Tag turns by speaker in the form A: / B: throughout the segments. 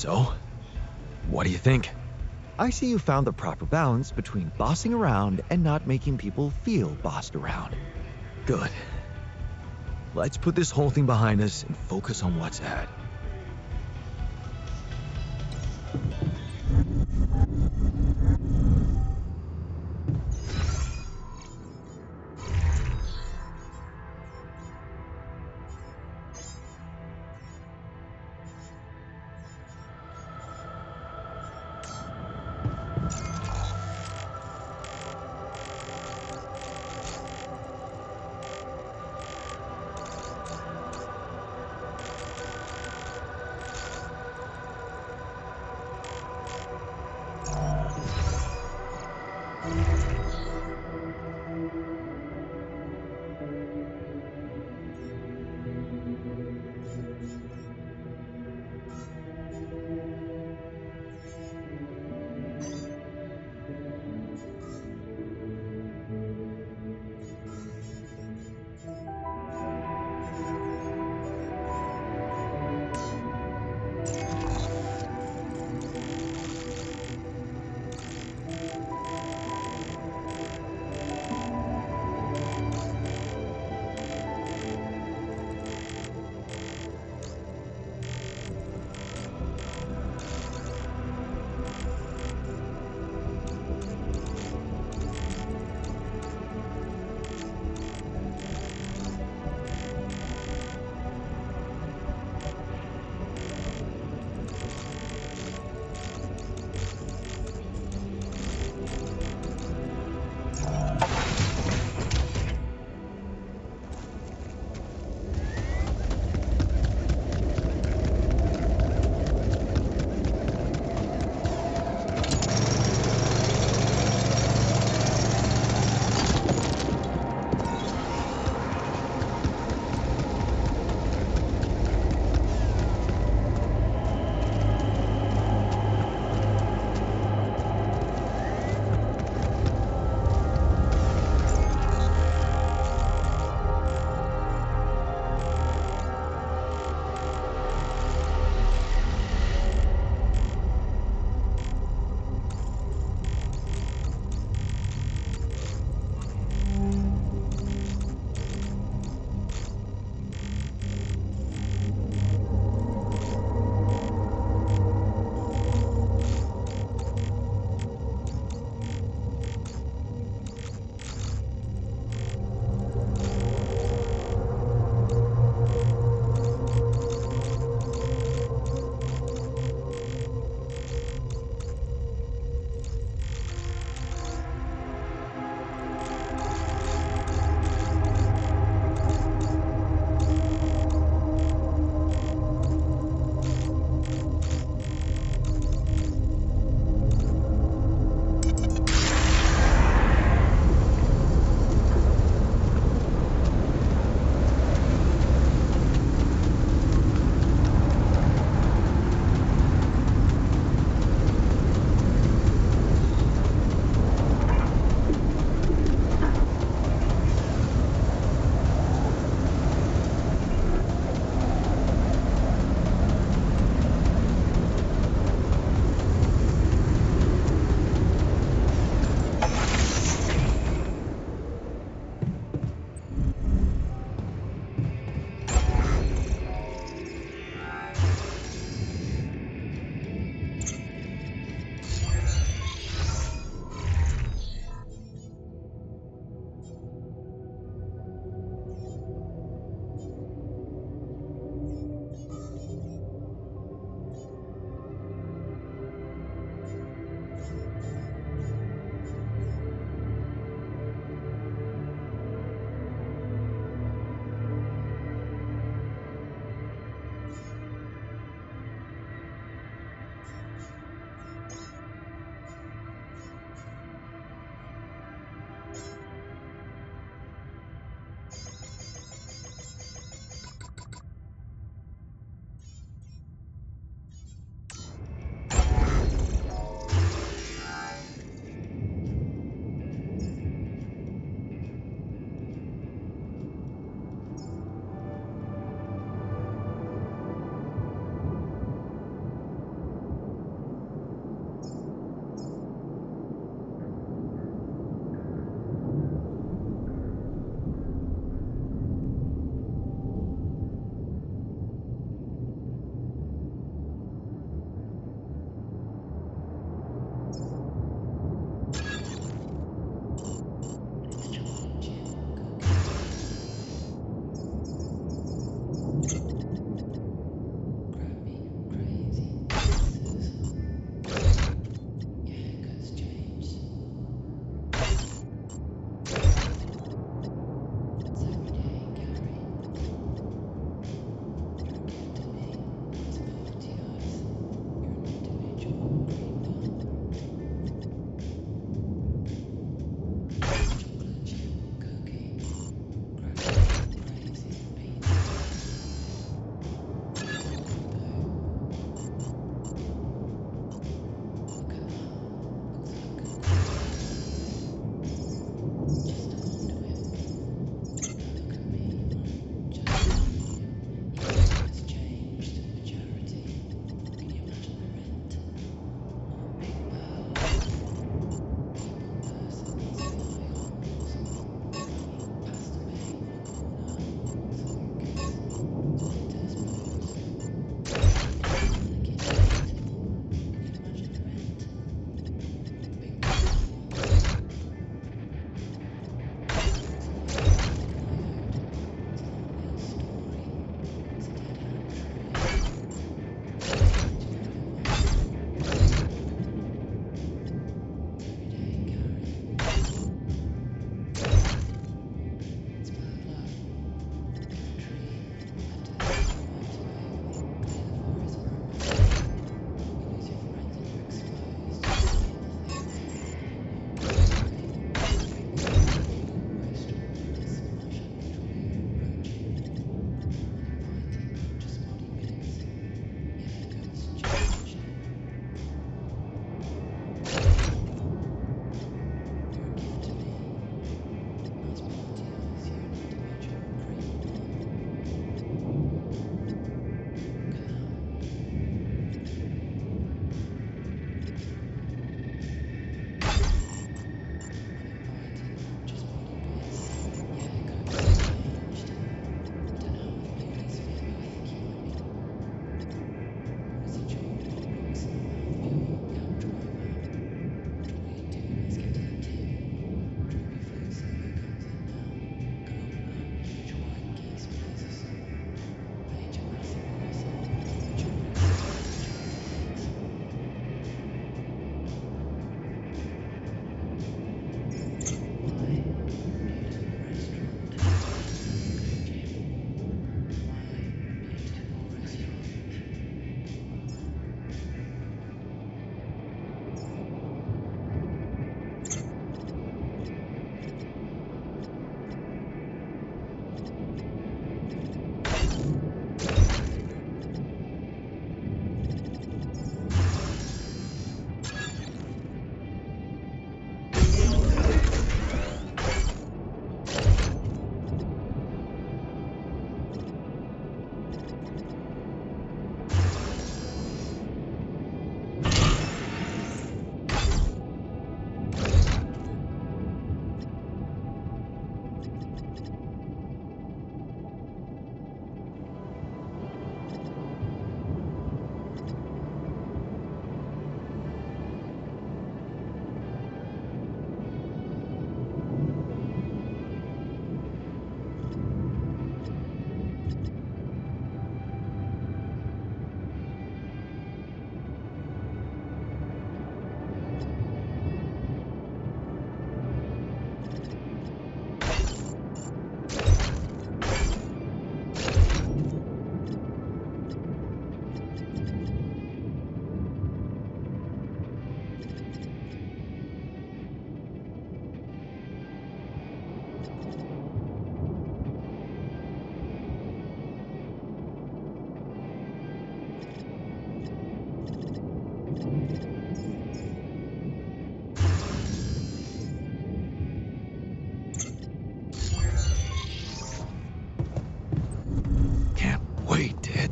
A: So, what do you think?
B: I see you found the proper balance between bossing around and not making people feel bossed around.
A: Good. Let's put this whole thing behind us and focus on what's ahead.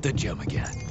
A: the gym again.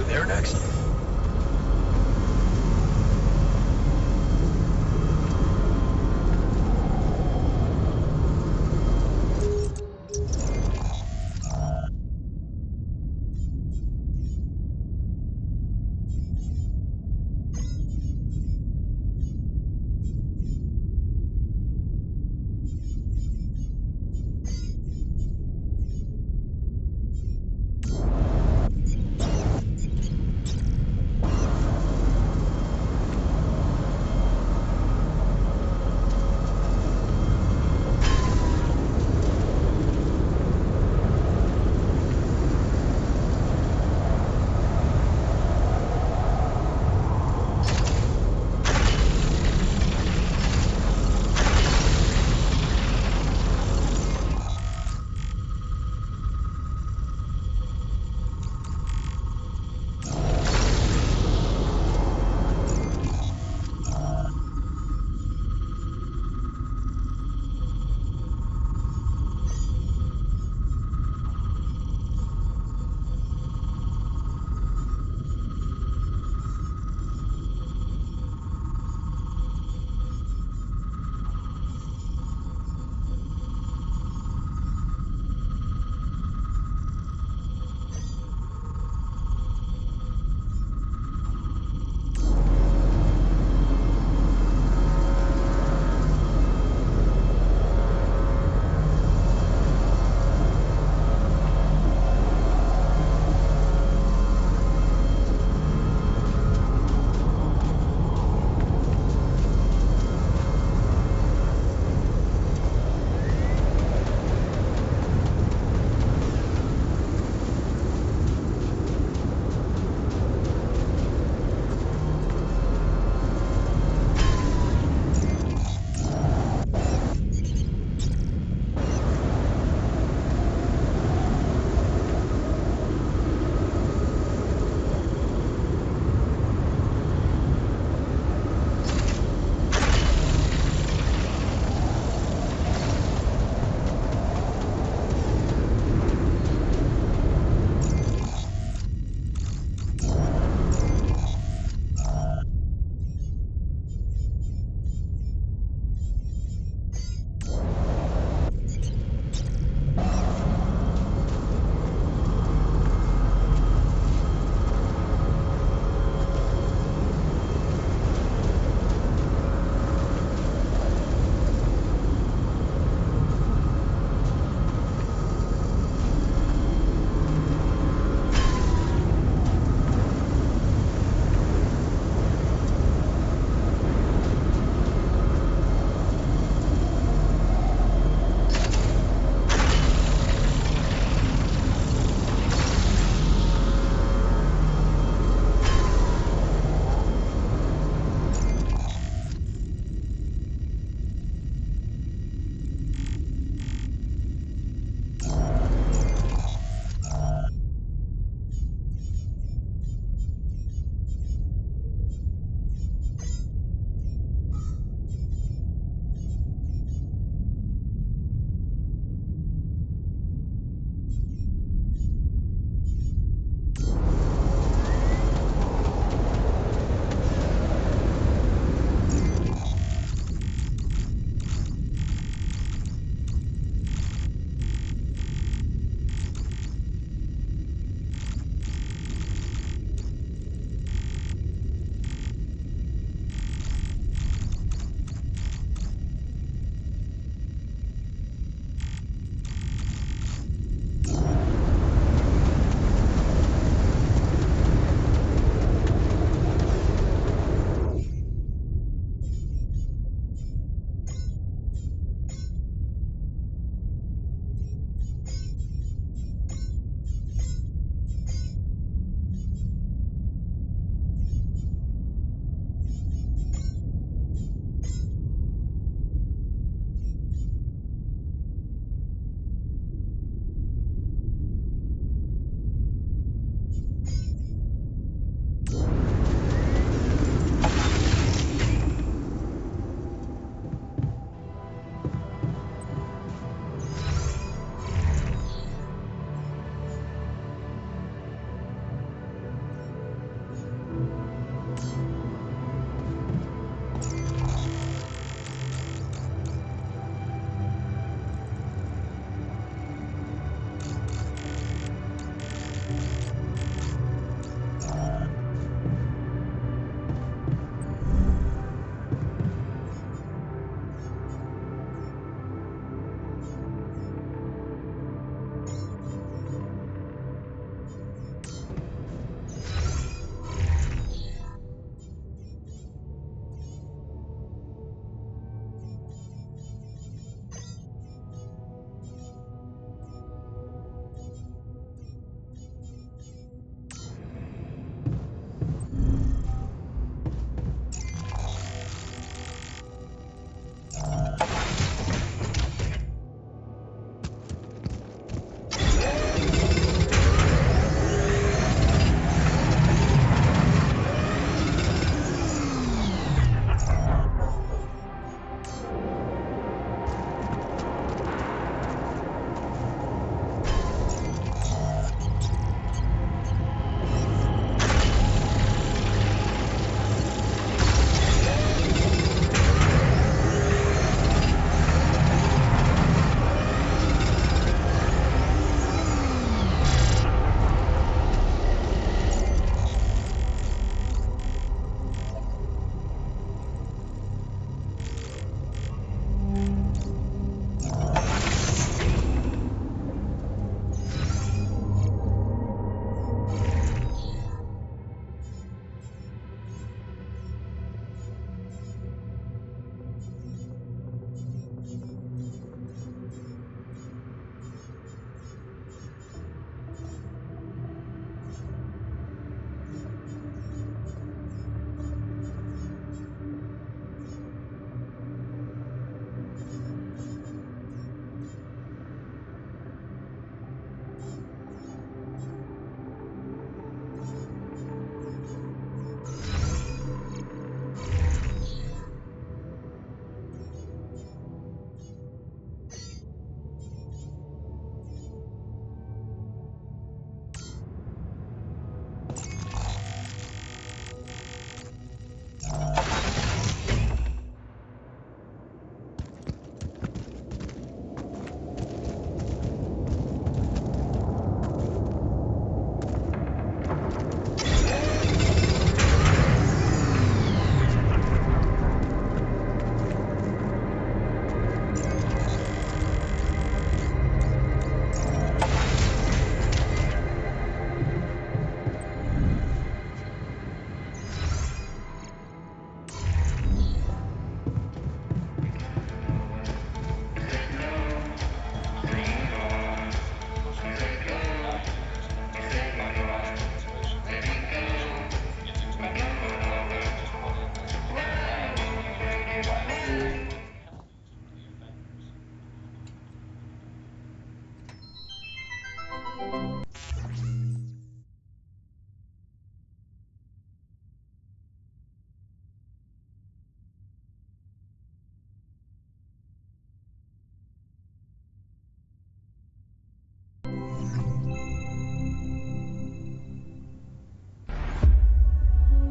A: there next?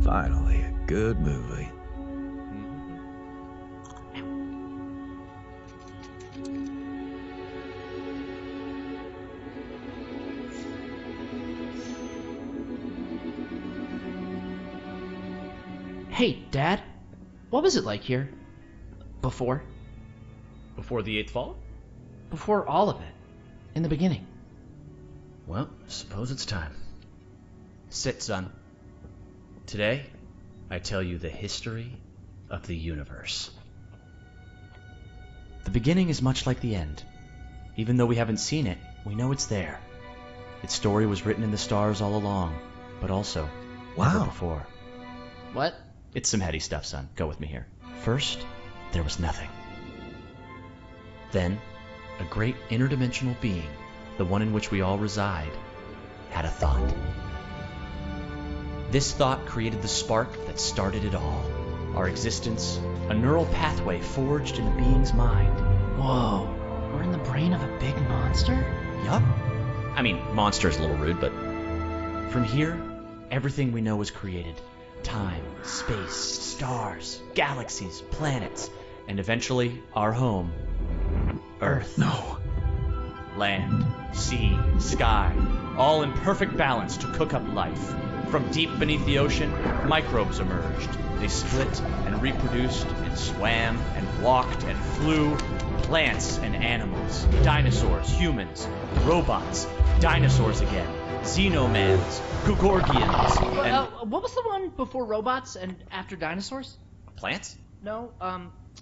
A: Finally, a good movie.
C: Hey, Dad. What was it like here? Before?
D: Before the 8th fall?
C: Before all of it. In the beginning.
D: Well, suppose it's time. Sit, son. Today, I tell you the history of the universe. The beginning is much like the end. Even though we haven't seen it, we know it's there. Its story was written in the stars all along, but also never before.
C: What?
D: It's some heady stuff, son. Go with me here. First, there was nothing. Then, a great interdimensional being, the one in which we all reside, had a thought. This thought created the spark that started it all. Our existence, a neural pathway forged in a being's mind.
C: Whoa. We're in the brain of a big monster?
D: Yup. I mean, monster's a little rude, but... From here, everything we know was created. Time, space, stars, galaxies, planets, and eventually, our home, Earth.
A: No.
D: Land, sea, sky, all in perfect balance to cook up life. From deep beneath the ocean, microbes emerged. They split and reproduced and swam and walked and flew. Plants and animals, dinosaurs, humans, robots, dinosaurs again, xenomans, Gugorgians, and...
C: what was the one before robots and after dinosaurs?
D: Plants?
C: No,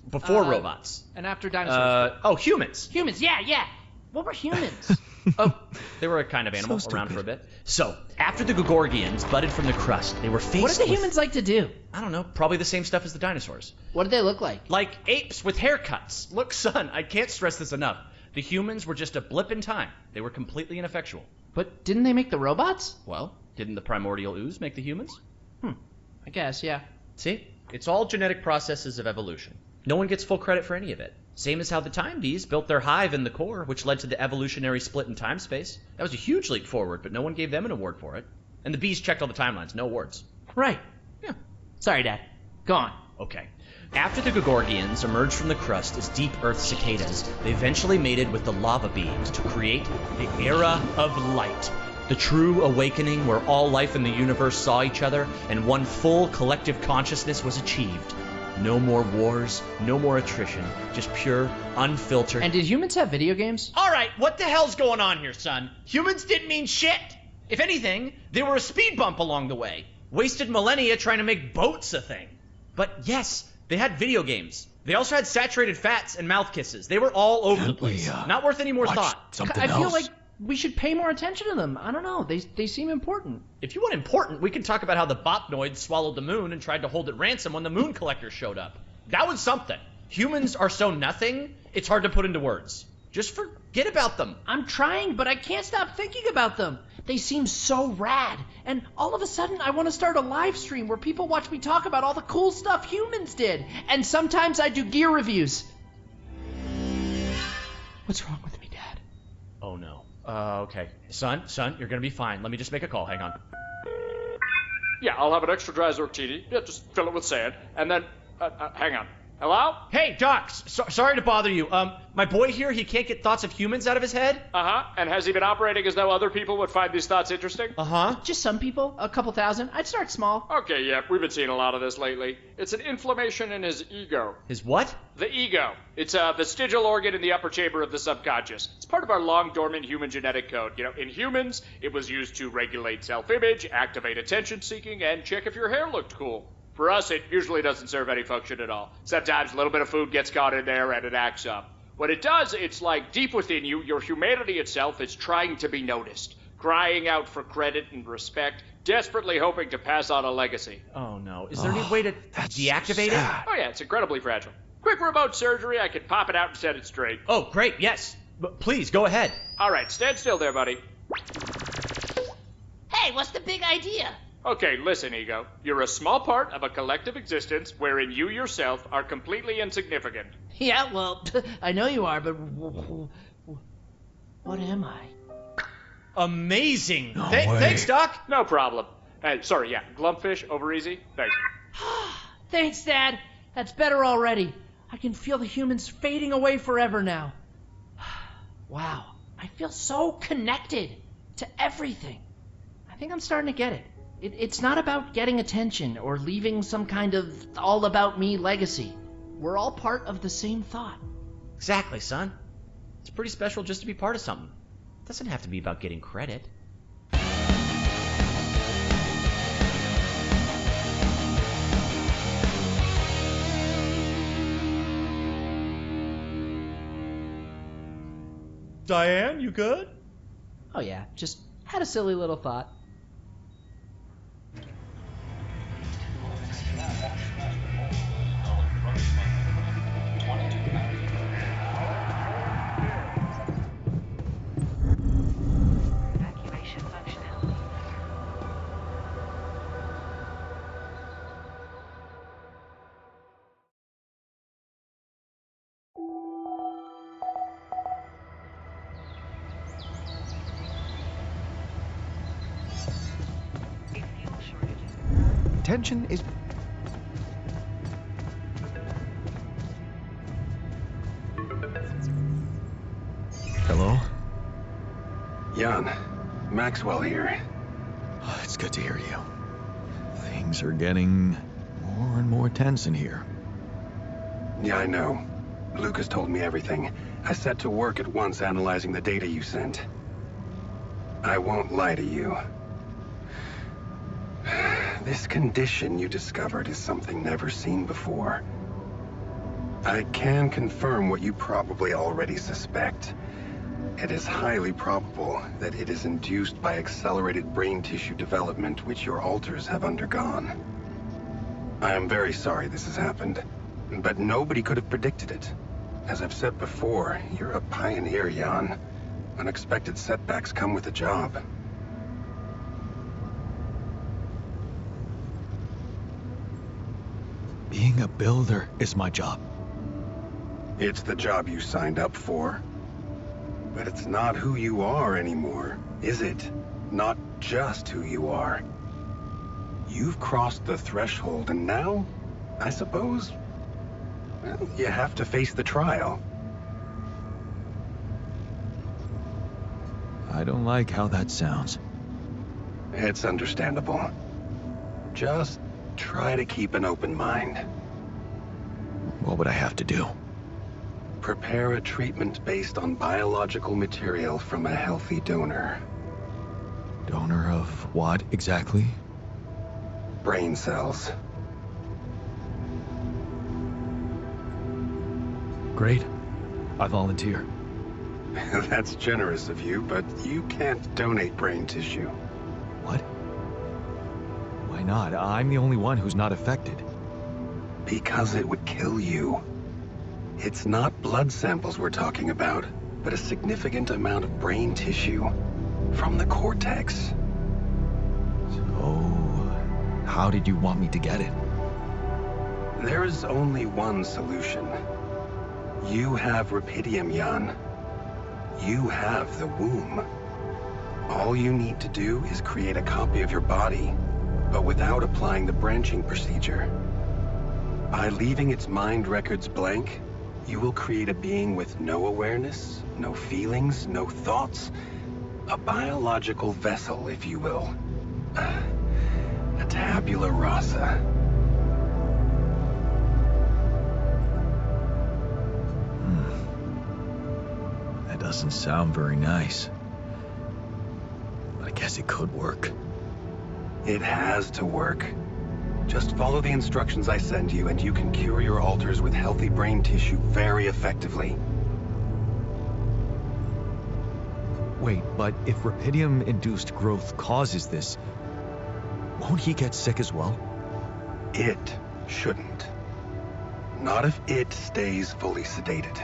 D: Before robots.
C: And after dinosaurs.
D: Humans.
C: Humans, yeah. What were humans?
D: Oh, they were a kind of animal around for a bit. So, after the Gugorgians budded from the crust, they were faced
C: What did the humans like to do?
D: I don't know, probably the same stuff as the dinosaurs.
C: What did they look like?
D: Like apes with haircuts. Look, son, I can't stress this enough. The humans were just a blip in time. They were completely ineffectual.
C: But didn't they make the robots?
D: Well, didn't the primordial ooze make the humans?
C: I guess, yeah.
D: See? It's all genetic processes of evolution. No one gets full credit for any of it. Same as how the time bees built their hive in the core, which led to the evolutionary split in time-space. That was a huge leap forward, but no one gave them an award for it. And the bees checked all the timelines, no awards.
C: Right.
D: Yeah.
C: Sorry, Dad. Go on.
D: Okay. After the Gugorgians emerged from the crust as deep Earth cicadas, they eventually mated with the lava beings to create the Era of Light. The true awakening where all life in the universe saw each other and one full collective consciousness was achieved. No more wars, no more attrition, just pure, unfiltered...
C: And did humans have video games?
D: Alright, what the hell's going on here, son? Humans didn't mean shit! If anything, they were a speed bump along the way. Wasted millennia trying to make boats a thing. But yes, they had video games. They also had saturated fats and mouth kisses. They were all over the place. Not worth any more thought.
C: I feel like we should pay more attention to them. I don't know. They seem important.
D: If you want important, we can talk about how the Bopnoids swallowed the moon and tried to hold it ransom when the moon collectors showed up. That was something. Humans are so nothing, it's hard to put into words. Just forget about them.
C: I'm trying, but I can't stop thinking about them. They seem so rad. And all of a sudden, I want to start a live stream where people watch me talk about all the cool stuff humans did. And sometimes I do gear reviews. What's wrong with me, Dad?
D: Oh, no. Okay. Son, you're gonna be fine. Let me just make a call. Hang on.
E: Yeah, I'll have an extra dry Zortini. Yeah, just fill it with sand. And then, hang on. Hello?
D: Hey, Doc. Sorry to bother you. My boy here, he can't get thoughts of humans out of his head.
E: Uh-huh. And has he been operating as though other people would find these thoughts interesting?
D: Uh-huh.
C: Just some people, a couple thousand. I'd start small.
E: Okay, yeah, we've been seeing a lot of this lately. It's an inflammation in his ego.
D: His what?
E: The ego. It's a vestigial organ in the upper chamber of the subconscious. It's part of our long-dormant human genetic code. You know, in humans, it was used to regulate self-image, activate attention-seeking, and check if your hair looked cool. For us, it usually doesn't serve any function at all. Sometimes a little bit of food gets caught in there and it acts up. What it does, it's like deep within you, your humanity itself is trying to be noticed, crying out for credit and respect, desperately hoping to pass on a legacy.
D: Oh, no. Is there any way to deactivate it?
E: Oh, yeah, it's incredibly fragile. Quick remote surgery, I could pop it out and set it straight.
D: Oh, great, yes. But please, go ahead.
E: All right, stand still there, buddy.
C: Hey, what's the big idea?
E: Okay, listen, Ego. You're a small part of a collective existence wherein you yourself are completely insignificant.
C: Yeah, well, I know you are, but what am I?
D: Amazing.
A: No way.
D: Thanks, Doc.
E: No problem. Sorry, yeah, Glumpfish, over easy. Thank you.
C: Thanks, Dad. That's better already. I can feel the humans fading away forever now. Wow, I feel so connected to everything. I think I'm starting to get it. It's not about getting attention or leaving some kind of all-about-me legacy. We're all part of the same thought.
D: Exactly, son. It's pretty special just to be part of something. It doesn't have to be about getting credit.
F: Diane, you good?
C: Oh yeah, just had a silly little thought.
G: Evacuation functionality. A fuel shortage is
B: Tension is...
A: Hello?
H: Jan, Maxwell here.
A: Oh, it's good to hear you. Things are getting more and more tense in here.
H: Yeah, I know. Lucas told me everything. I set to work at once analyzing the data you sent. I won't lie to you. This condition you discovered is something never seen before. I can confirm what you probably already suspect. It is highly probable that it is induced by accelerated brain tissue development which your alters have undergone. I am very sorry this has happened, but nobody could have predicted it. As I've said before, you're a pioneer, Jan. Unexpected setbacks come with the job.
A: Being a builder is my job.
H: It's the job you signed up for. But it's not who you are anymore, is it? Not just who you are. You've crossed the threshold, and now, I suppose, well, you have to face the trial.
A: I don't like how that sounds.
H: It's understandable. Just try to keep an open mind.
A: What would I have to do?
H: Prepare a treatment based on biological material from a healthy donor.
A: Donor of what exactly?
H: Brain cells.
A: Great. I volunteer.
H: That's generous of you, but you can't donate brain tissue.
A: What? Why not? I'm the only one who's not affected.
H: Because it would kill you. It's not blood samples we're talking about, but a significant amount of brain tissue from the cortex.
A: So, how did you want me to get it?
H: There is only one solution. You have rapidium, Jan. You have the womb. All you need to do is create a copy of your body, but without applying the branching procedure. By leaving its mind records blank, you will create a being with no awareness, no feelings, no thoughts. A biological vessel, if you will. A tabula rasa.
A: That doesn't sound very nice. But I guess it could work.
H: It has to work. Just follow the instructions I send you, and you can cure your alters with healthy brain tissue very effectively.
A: Wait, but if rapidium-induced growth causes this, won't he get sick as well?
H: It shouldn't. Not if it stays fully sedated.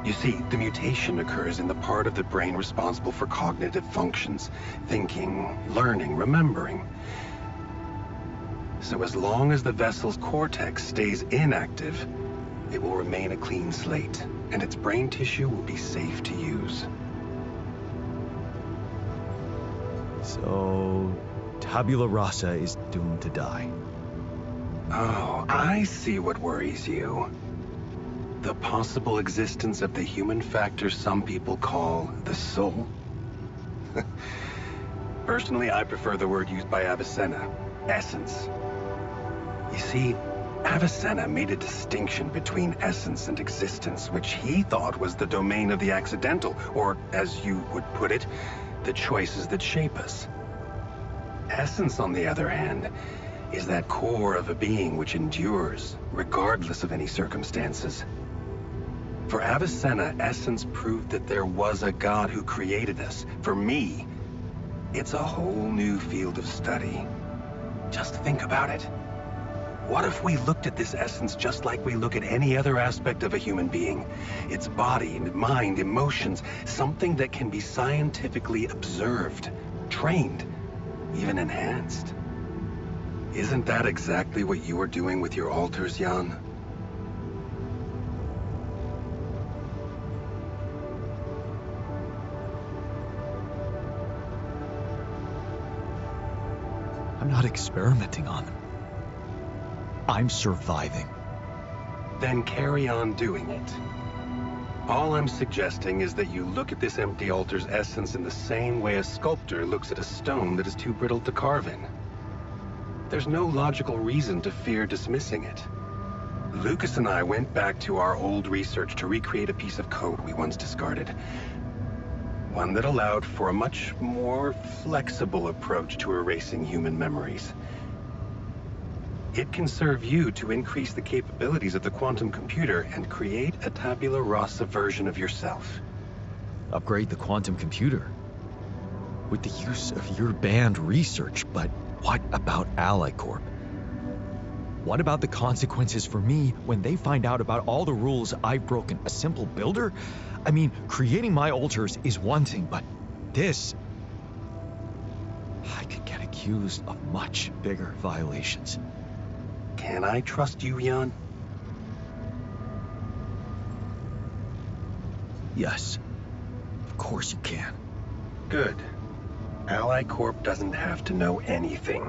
H: You see, the mutation occurs in the part of the brain responsible for cognitive functions, thinking, learning, remembering. So as long as the vessel's cortex stays inactive, it will remain a clean slate, and its brain tissue will be safe to use.
A: So, tabula rasa is doomed to die.
H: Oh, I see what worries you. The possible existence of the human factor some people call the soul. Personally, I prefer the word used by Avicenna, essence. You see, Avicenna made a distinction between essence and existence, which he thought was the domain of the accidental, or, as you would put it, the choices that shape us. Essence, on the other hand, is that core of a being which endures, regardless of any circumstances. For Avicenna, essence proved that there was a God who created us. For me, it's a whole new field of study. Just think about it. What if we looked at this essence just like we look at any other aspect of a human being? Its body, mind, emotions, something that can be scientifically observed, trained, even enhanced. Isn't that exactly what you are doing with your altars, Jan?
A: I'm not experimenting on them. I'm surviving.
H: Then carry on doing it. All I'm suggesting is that you look at this empty altar's essence in the same way a sculptor looks at a stone that is too brittle to carve in. There's no logical reason to fear dismissing it. Lucas and I went back to our old research to recreate a piece of code we once discarded. One that allowed for a much more flexible approach to erasing human memories. It can serve you to increase the capabilities of the quantum computer and create a tabula rasa version of yourself.
A: Upgrade the quantum computer. With the use of your banned research, but what about Ally Corp? What about the consequences for me when they find out about all the rules I've broken? A simple builder? I mean, creating my altars is one thing, but this... I could get accused of much bigger violations.
H: Can I trust you, Jan?
A: Yes. Of course you can.
H: Good. Ally Corp doesn't have to know anything.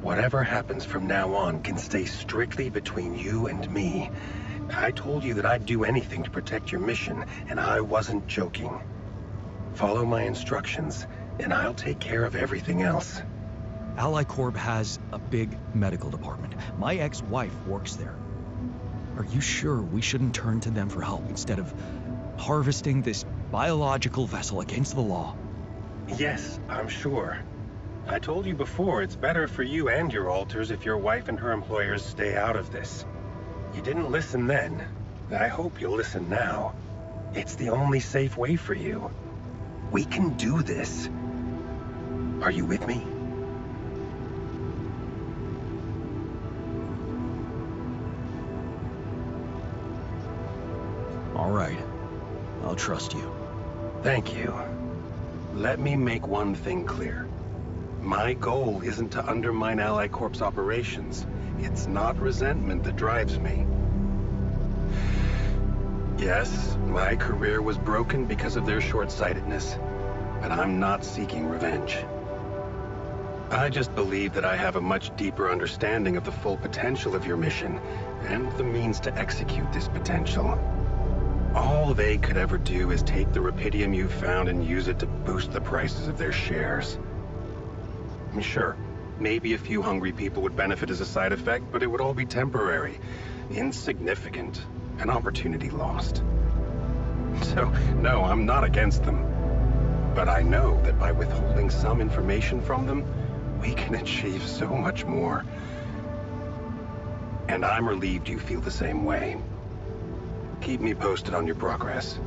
H: Whatever happens from now on can stay strictly between you and me. I told you that I'd do anything to protect your mission, and I wasn't joking. Follow my instructions, and I'll take care of everything else.
A: Ally Corp has a big medical department. My ex-wife works there. Are you sure we shouldn't turn to them for help instead of harvesting this biological vessel against the law?
H: Yes, I'm sure. I told you before, it's better for you and your altars if your wife and her employers stay out of this. You didn't listen then. I hope you'll listen now. It's the only safe way for you. We can do this. Are you with me?
A: All right. I'll trust you.
H: Thank you. Let me make one thing clear. My goal isn't to undermine Ally Corp's operations. It's not resentment that drives me. Yes, my career was broken because of their short-sightedness, but I'm not seeking revenge. I just believe that I have a much deeper understanding of the full potential of your mission, and the means to execute this potential. All they could ever do is take the rupidium you found and use it to boost the prices of their shares. Sure, maybe a few hungry people would benefit as a side effect, but it would all be temporary, insignificant, an opportunity lost. So, no, I'm not against them. But I know that by withholding some information from them, we can achieve so much more. And I'm relieved you feel the same way. Keep me posted on your progress.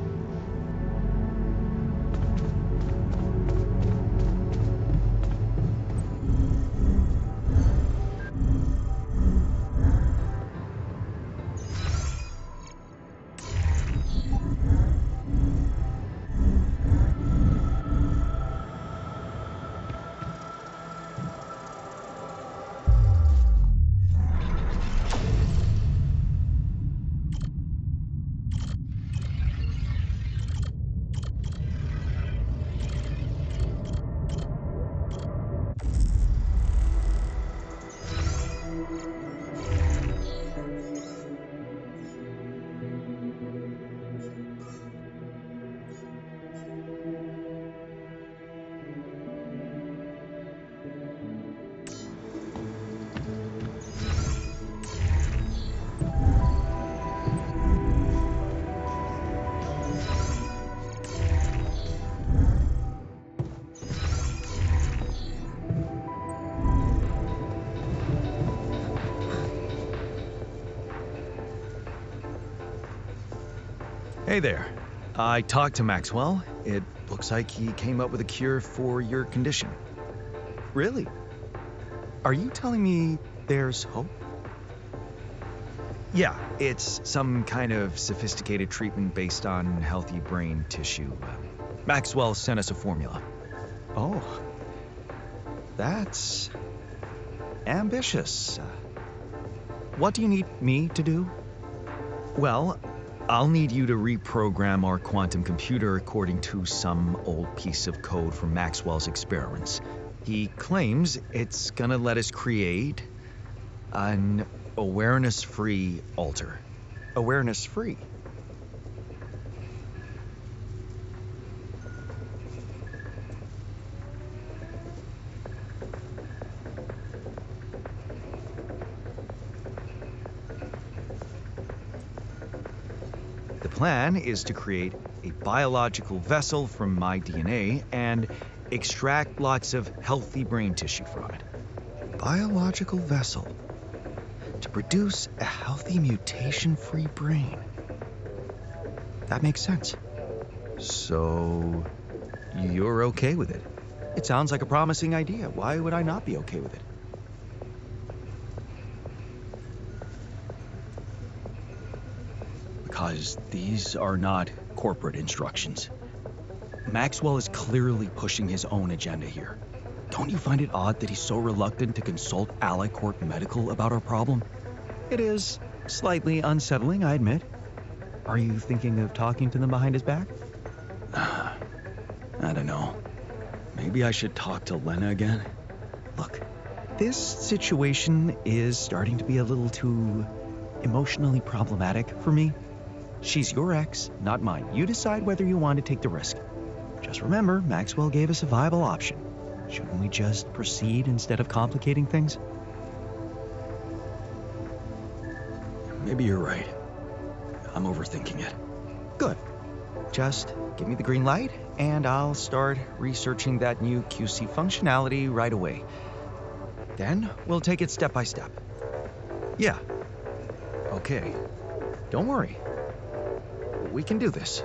A: Hey there. I talked to Maxwell. It looks like he came up with a cure for your condition.
B: Really? Are you telling me there's hope?
A: Yeah, it's some kind of sophisticated treatment based on healthy brain tissue. Maxwell sent us a formula.
B: Oh, that's ambitious. What do you need me to do?
A: Well, I'll need you to reprogram our quantum computer according to some old piece of code from Maxwell's experiments. He claims it's gonna let us create an awareness-free alter.
B: Awareness-free.
A: The plan is to create a biological vessel from my DNA and extract lots of healthy brain tissue from it.
B: Biological vessel. To produce a healthy mutation-free brain. That makes sense.
A: So, you're okay with it?
B: It sounds like a promising idea. Why would I not be okay with it?
A: Because these are not corporate instructions. Maxwell is clearly pushing his own agenda here. Don't you find it odd that he's so reluctant to consult AliCorp Medical about our problem?
B: It is slightly unsettling, I admit. Are you thinking of talking to them behind his back?
A: I don't know. Maybe I should talk to Lena again?
B: Look, this situation is starting to be a little too emotionally problematic for me. She's your ex, not mine. You decide whether you want to take the risk. Just remember, Maxwell gave us a viable option. Shouldn't we just proceed instead of complicating things?
A: Maybe you're right. I'm overthinking it.
B: Good. Just give me the green light, and I'll start researching that new QC functionality right away. Then we'll take it step by step.
A: Yeah. Okay. Don't worry. We can do this.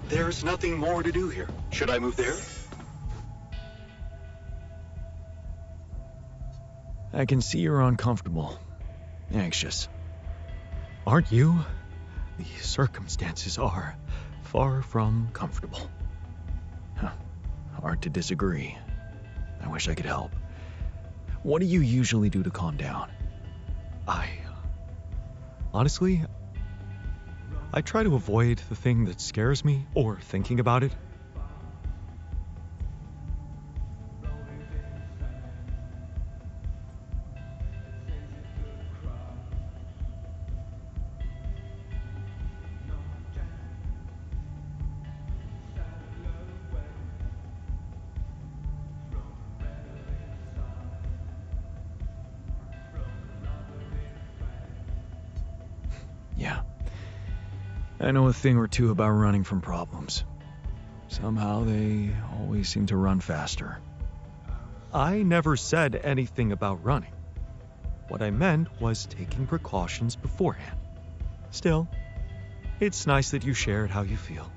H: There's nothing more to do here. Should I move there?
A: I can see you're uncomfortable. Anxious. Aren't you? The circumstances are far from comfortable. Huh. Hard to disagree. I wish I could help. What do you usually do to calm down? Honestly, I try to avoid the thing that scares me or thinking about it. Yeah. I know a thing or two about running from problems. Somehow they always seem to run faster. I never said anything about running. What I meant was taking precautions beforehand. Still, it's nice that you shared how you feel.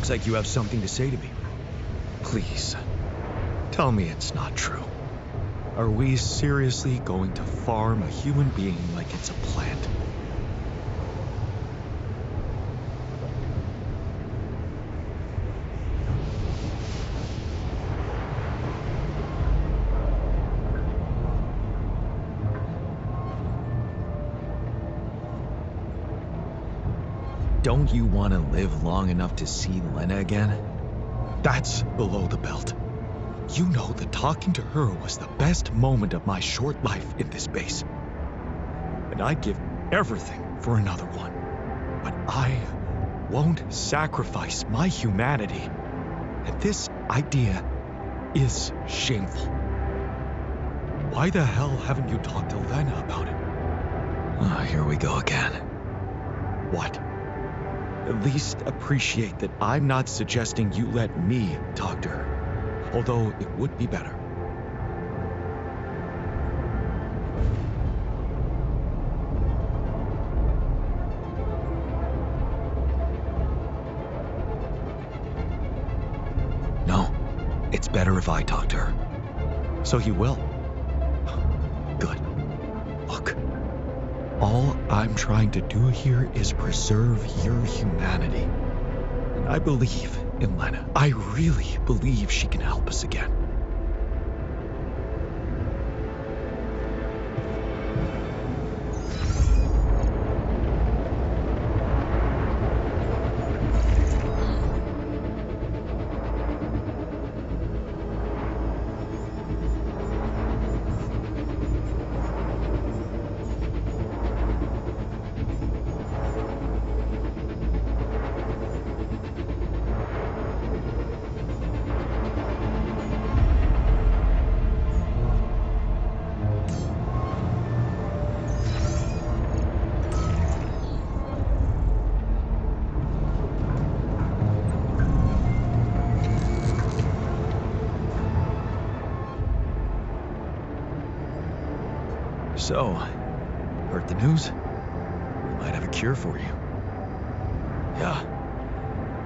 A: Looks like you have something to say to me. Please, tell me it's not true. Are we seriously going to farm a human being like it's a plant? Don't you want to live long enough to see Lena again? That's below the belt. You know that talking to her was the best moment of my short life in this base. And I'd give everything for another one. But I won't sacrifice my humanity. And this idea is shameful. Why the hell haven't you talked to Lena about it? Ah, here we go again. What? At least appreciate that I'm not suggesting you let me talk to her, although it would be better. No, it's better if I talk to her. So he will. Good. Look. All I'm trying to do here is preserve your humanity. And I believe in Lena. I really believe she can help us again. So, heard the news? We might have a cure for you.
F: Yeah,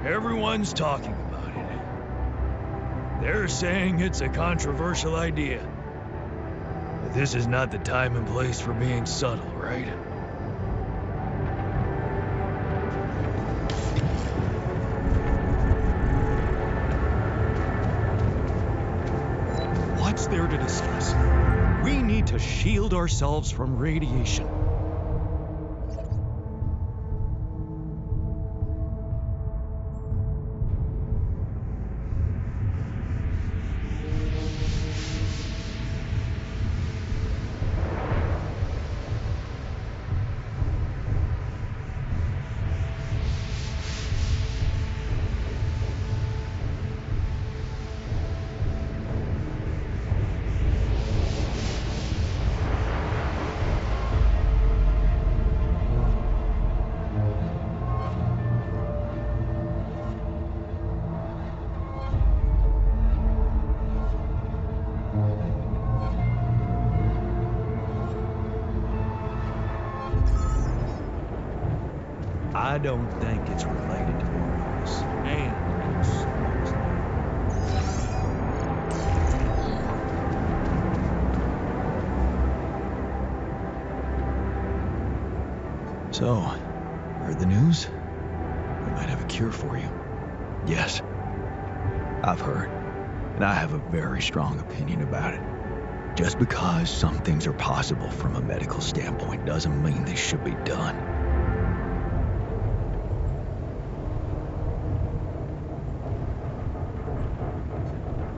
F: everyone's talking about it. They're saying it's a controversial idea. But this is not the time and place for being subtle, right?
A: What's there to discuss? We need to shield ourselves from radiation. I don't think it's related to Morpheus. And it's So, heard the news? We might have a cure for you. Yes, I've heard, and I have a very strong opinion about it. Just because some things are possible from a medical standpoint doesn't mean they should be done.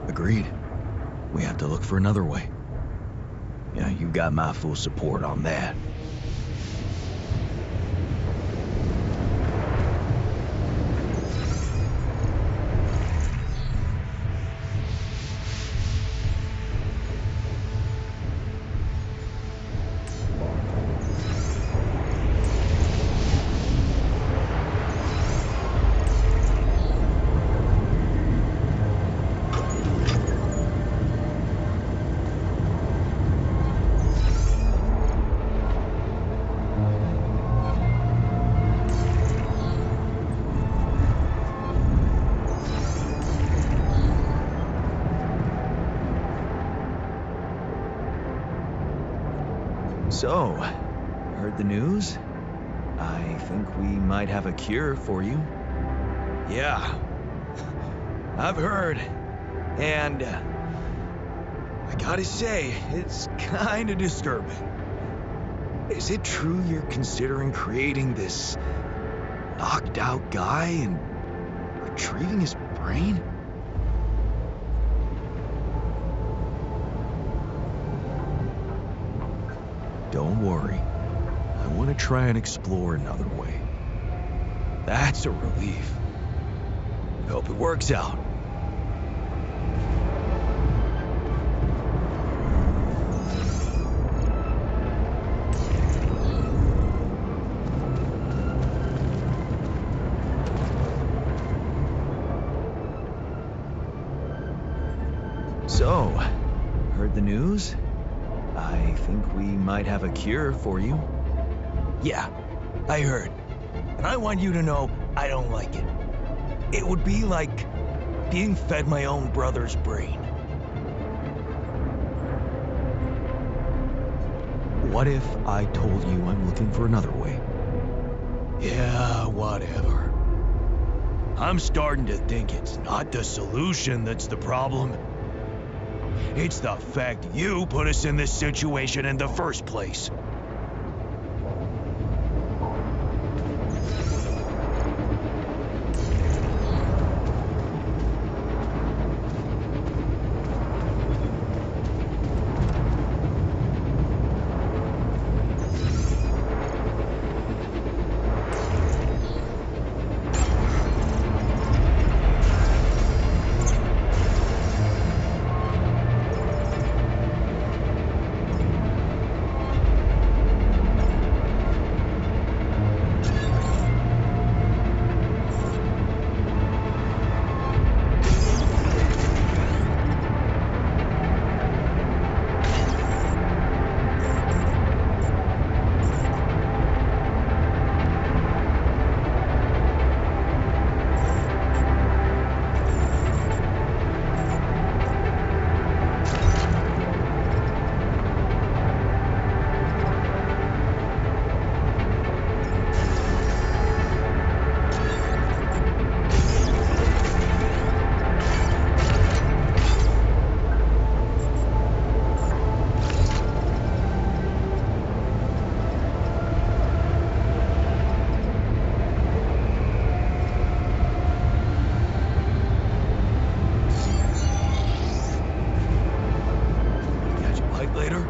A: Agreed. We have to look for another way. Yeah, you got my full support on that.
B: So, heard the news? I think we might have a cure for you.
F: Yeah, I've heard. And I gotta say, it's kinda disturbing. Is it true you're considering creating this knocked out guy and retrieving his brain?
A: Don't worry. I want to try and explore another way.
F: That's a relief. Hope it works out.
B: So, heard the news? I think we might have a cure for you.
F: Yeah, I heard. And I want you to know I don't like it. It would be like being fed my own brother's brain.
A: What if I told you I'm looking for another way?
F: Yeah, whatever. I'm starting to think it's not the solution that's the problem. It's the fact you put us in this situation in the first place. Later?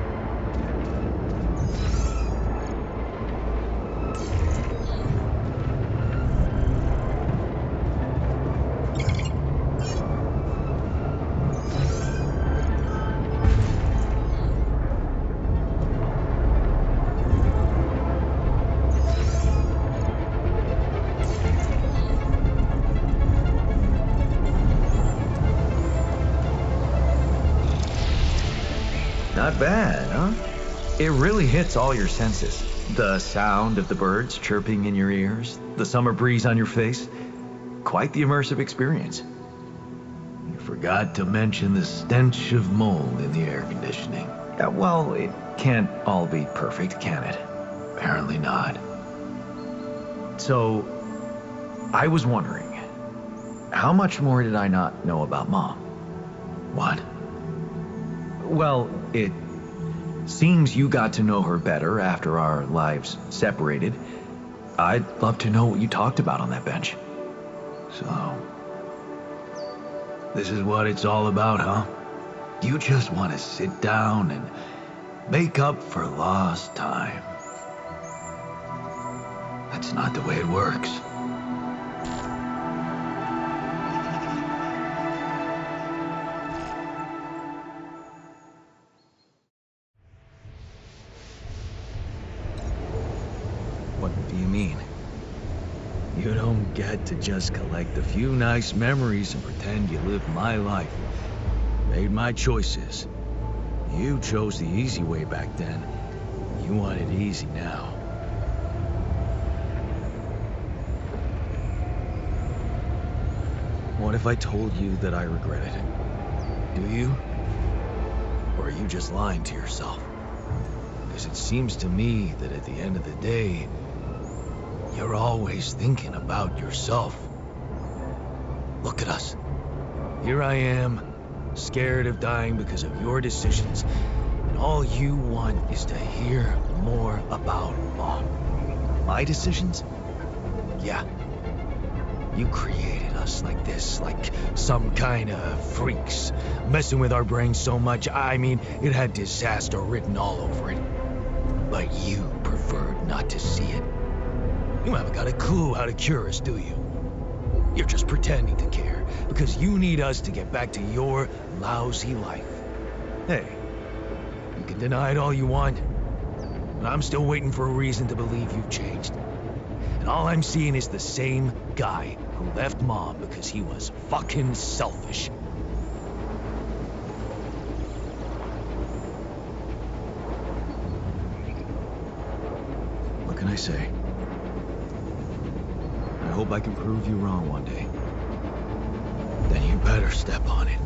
B: Not bad, huh? It really hits all your senses. The sound of the birds chirping in your ears, the summer breeze on your face. Quite the immersive experience.
F: You forgot to mention the stench of mold in the air conditioning.
B: Yeah, well, it can't all be perfect, can it?
F: Apparently not.
B: So, I was wondering, how much more did I not know about Mom?
F: What?
B: Well, it seems you got to know her better after our lives separated. I'd love to know what you talked about on that bench.
F: So, this is what it's all about, huh? You just want to sit down and make up for lost time. That's not the way it works.
B: What do you mean?
F: You don't get to just collect a few nice memories and pretend you lived my life. Made my choices. You chose the easy way back then. You want it easy now.
A: What if I told you that I regret it?
F: Do you? Or are you just lying to yourself? Because it seems to me that at the end of the day, you're always thinking about yourself. Look at us. Here I am, scared of dying because of your decisions. And all you want is to hear more about Mom.
B: My decisions?
F: Yeah. You created us like this, like some kind of freaks, messing with our brains so much, I mean, it had disaster written all over it. But you preferred not to see it. You haven't got a clue how to cure us, do you? You're just pretending to care, because you need us to get back to your lousy life. Hey, you can deny it all you want, but I'm still waiting for a reason to believe you've changed. And all I'm seeing is the same guy who left Mom because he was fucking selfish.
A: What can I say? I hope I can prove you wrong one day.
F: Then you better step on it.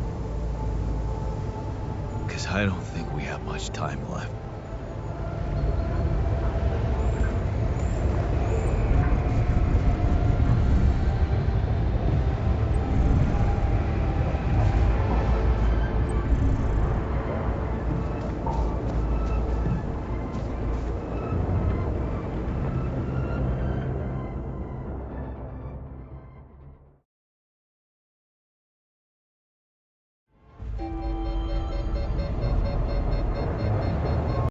F: Because I don't think we have much time left.